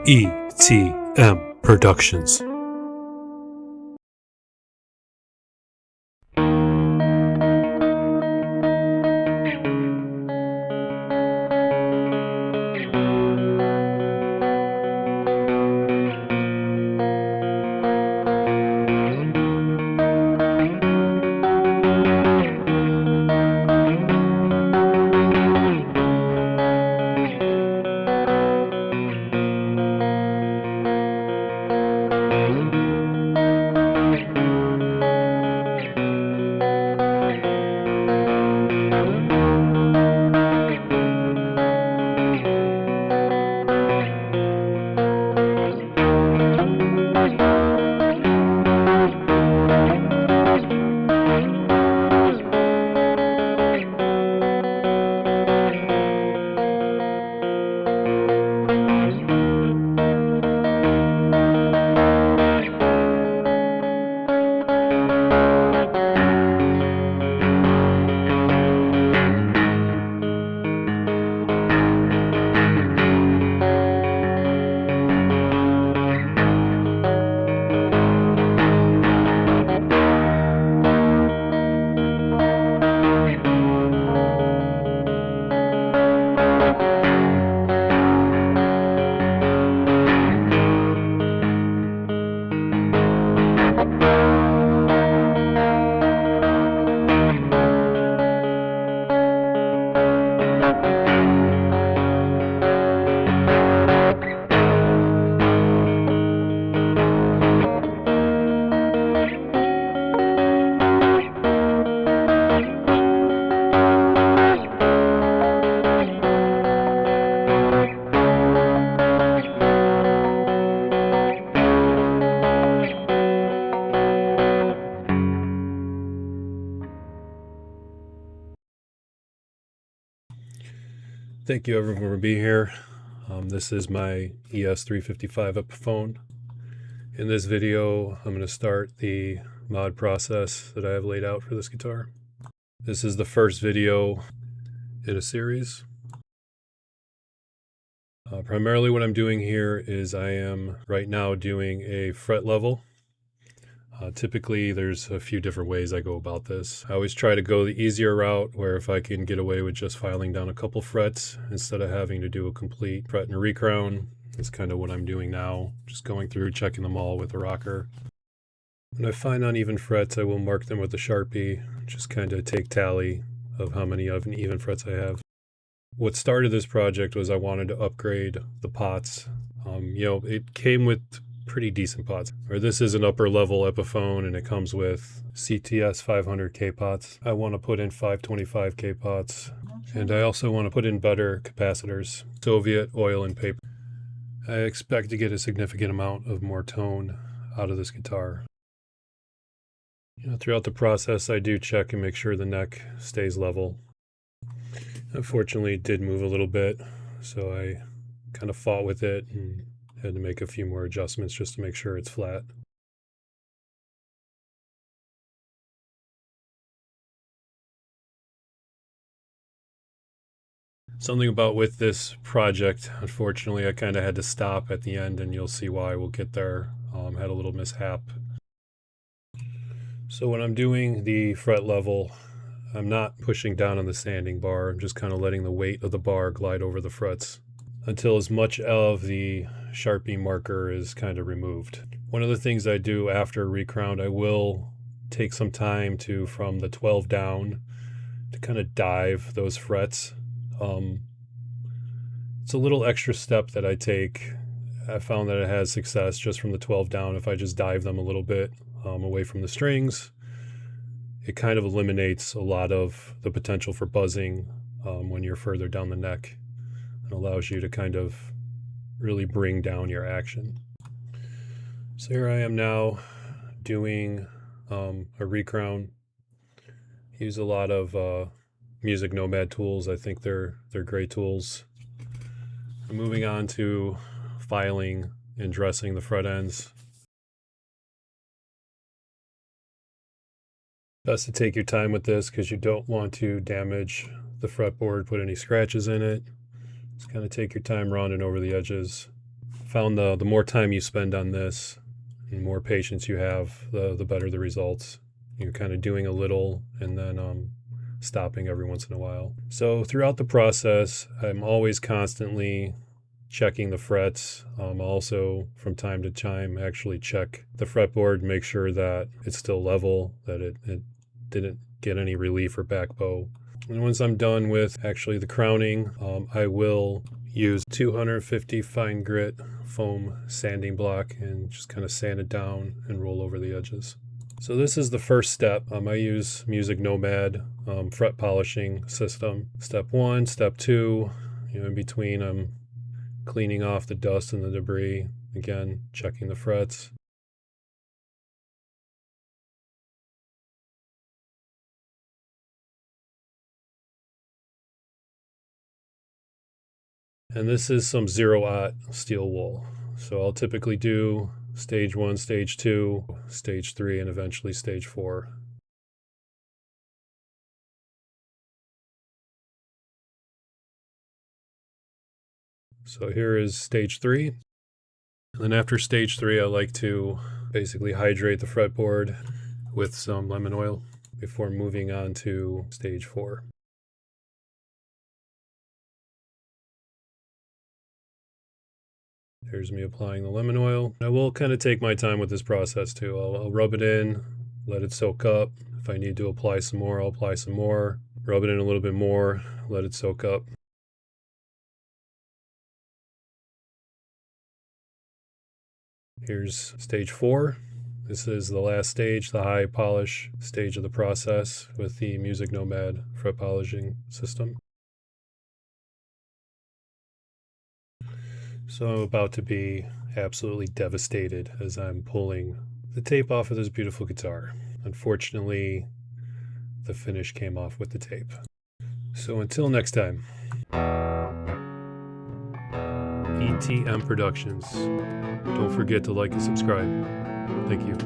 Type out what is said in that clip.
ETM Productions. Thank you everyone for being here. This is my ES-335 Epiphone. In this video, I'm going to start the mod process that I have laid out for this guitar. This is the first video in a series. Primarily what I'm doing here is I am right now doing a fret level. Typically, there's a few different ways I go about this. I always try to go the easier route, where if I can get away with just filing down a couple frets instead of having to do a complete fret and a recrown. That's kind of what I'm doing now, just going through, checking them all with a rocker. When I find uneven frets, I will mark them with a Sharpie, just kind of take tally of how many uneven frets I have. What started this project was I wanted to upgrade the pots. It came with pretty decent pots. This is an upper level Epiphone and it comes with CTS 500K pots. I want to put in 525K pots, and I also want to put in better capacitors, Soviet, oil, and paper. I expect to get a significant amount of more tone out of this guitar. Throughout the process, I do check and make sure the neck stays level. Unfortunately, it did move a little bit, so I kind of fought with it and had to make a few more adjustments just to make sure it's flat. Something about with this project, unfortunately, I kind of had to stop at the end, and you'll see why. We'll get there. Had a little mishap. So when I'm doing the fret level, I'm not pushing down on the sanding bar. I'm just kind of letting the weight of the bar glide over the frets until as much of the Sharpie marker is kind of removed. One of the things I do after recrown, I will take some time to, from the 12 down, to kind of dive those frets. It's a little extra step that I take. I found that it has success just from the 12 down. If I just dive them a little bit away from the strings, it kind of eliminates a lot of the potential for buzzing when you're further down the neck. It allows you to kind of really bring down your action. So here I am now doing a recrown. Use a lot of Misic Nomad tools. I think they're great tools. I'm moving on to filing and dressing the fret ends. Best to take your time with this because you don't want to damage the fretboard, put any scratches in it. Just kind of take your time rounding over the edges. Found the more time you spend on this and more patience you have, the better the results. You're kind of doing a little and then stopping every once in a while. So throughout the process, I'm always constantly checking the frets. Also, from time to time, actually check the fretboard, make sure that it's still level, that it didn't get any relief or back bow. And once I'm done with actually the crowning, I will use 250 fine grit foam sanding block and just kind of sand it down and roll over the edges. So this is the first step. I use Misic Nomad fret polishing system. Step 1, step 2, in between I'm cleaning off the dust and the debris. Again, checking the frets. And this is some 0-aught steel wool. So I'll typically do stage 1, stage 2, stage 3, and eventually stage 4. So here is stage 3. And then after stage 3, I like to basically hydrate the fretboard with some lemon oil before moving on to stage 4. Here's me applying the lemon oil. I will kind of take my time with this process too. I'll rub it in, let it soak up. If I need to apply some more, I'll apply some more. Rub it in a little bit more, let it soak up. Here's stage 4. This is the last stage, the high polish stage of the process with the Misic Nomad fret polishing system. So I'm about to be absolutely devastated as I'm pulling the tape off of this beautiful guitar. Unfortunately, the finish came off with the tape. So until next time, ETM Productions. Don't forget to like and subscribe. Thank you.